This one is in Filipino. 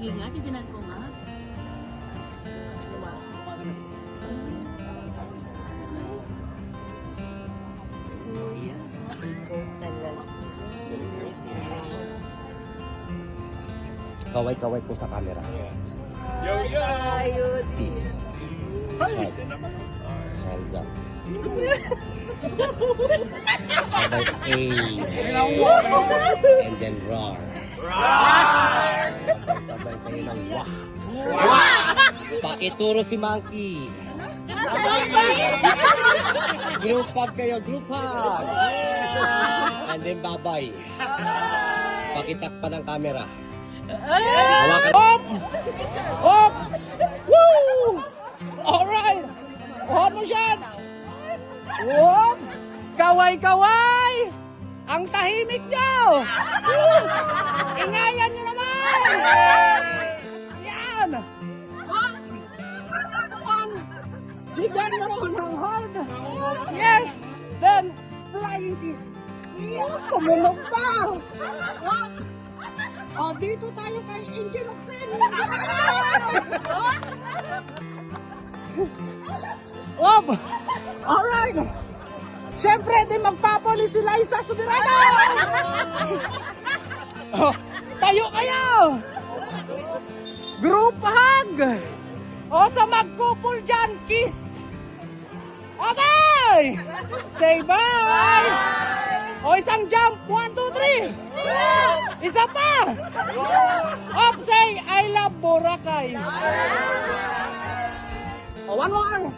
Sige nga, tiginan ko nga. Kaway-kaway po sa camera. Peace. Hands up. Sabay A. And then roar. Sabay kayo ng wah. Pakituro si Monkey. Group hug kayo, group hug. And then bye-bye. Pakitakpan ng camera. Hawakan. Up! Up! Woo! Alright! Hormone shots! Whoop! Kaway-kaway! Ang tahimik nyo! Ingayan nyo naman! Yan! Bigyan mo naman ng hard! Yes! Then, flying kiss! Kumunog pa! O, dito tayo kay Angel Oxen! Wop! Alright! Siyempre, di magpapoli si Liza Soberano! Oh, tayo kayo! Group hug! O, sa magkupol dyan, kiss! Okay! Say bye! O, isang jump! 1, 2, 3! Isa pa! Up, say, I love Boracay! O, one more!